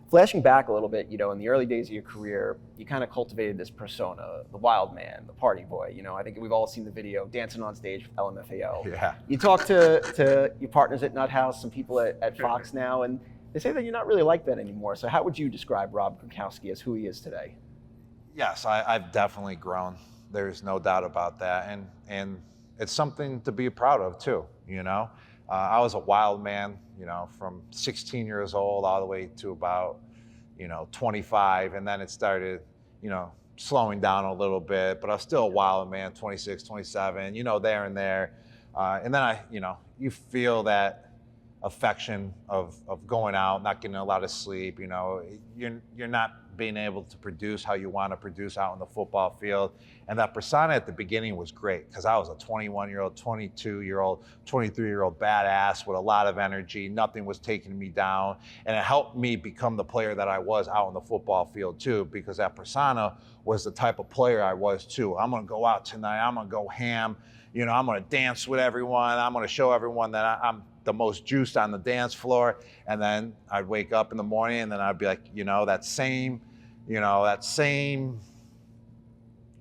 Flashing back a little bit, in the early days of your career, you kind of cultivated this persona, the wild man, the party boy. I think we've all seen the video, dancing on stage with LMFAO. Yeah. You talk to your partners at Nut House, some people at Fox now, and they say that you're not really like that anymore. So how would you describe Rob Gronkowski as who he is today? Yes, I've definitely grown. There's no doubt about that. And it's something to be proud of too, I was a wild man, from 16 years old all the way to about, 25. And then it started, slowing down a little bit, but I was still a wild man, 26, 27, there and there. And then you feel that affection of going out, not getting a lot of sleep, you're not being able to produce how you want to produce out in the football field. And that persona at the beginning was great because I was a 21-year-old, 22-year-old, 23-year-old badass with a lot of energy. Nothing was taking me down. And it helped me become the player that I was out in the football field too, because that persona was the type of player I was too. I'm going to go out tonight. I'm going to go ham. I'm going to dance with everyone. I'm going to show everyone that I'm the most juiced on the dance floor. And then I'd wake up in the morning and then I'd be like, that same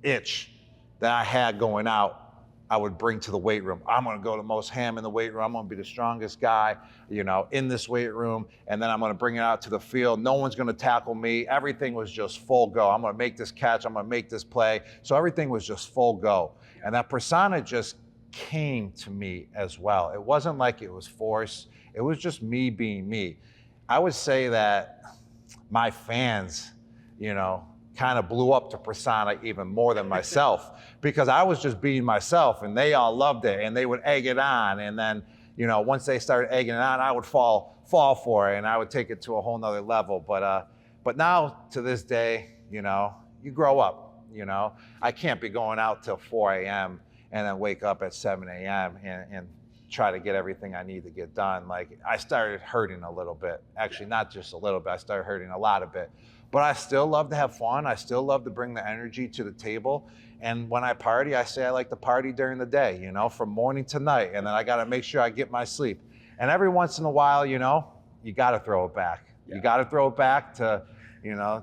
itch that I had going out, I would bring to the weight room. I'm going to go the most ham in the weight room. I'm going to be the strongest guy, in this weight room. And then I'm going to bring it out to the field. No one's going to tackle me. Everything was just full go. I'm going to make this catch. I'm going to make this play. So everything was just full go. And that persona just came to me as well. It wasn't like it was forced. It was just me being me. I would say that my fans, kind of blew up to persona even more than myself because I was just being myself and they all loved it and they would egg it on. And then, once they started egging it on, I would fall for it and I would take it to a whole nother level. But now to this day, you grow up, I can't be going out till 4 a.m. and then wake up at 7 a.m. and try to get everything I need to get done. Like I started hurting a little bit, actually not just a little bit, I started hurting a lot of it. But I still love to have fun. I still love to bring the energy to the table. And when I party, I say I like to party during the day, from morning to night. And then I got to make sure I get my sleep. And every once in a while, you got to throw it back. Yeah. You got to throw it back to,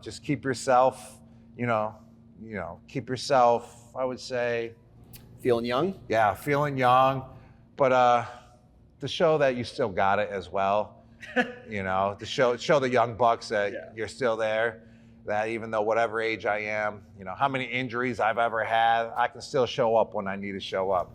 just keep yourself, keep yourself, I would say. Feeling young? Yeah, feeling young. But to show that you still got it as well. To show the young bucks that you're still there, that even though whatever age I am, how many injuries I've ever had, I can still show up when I need to show up.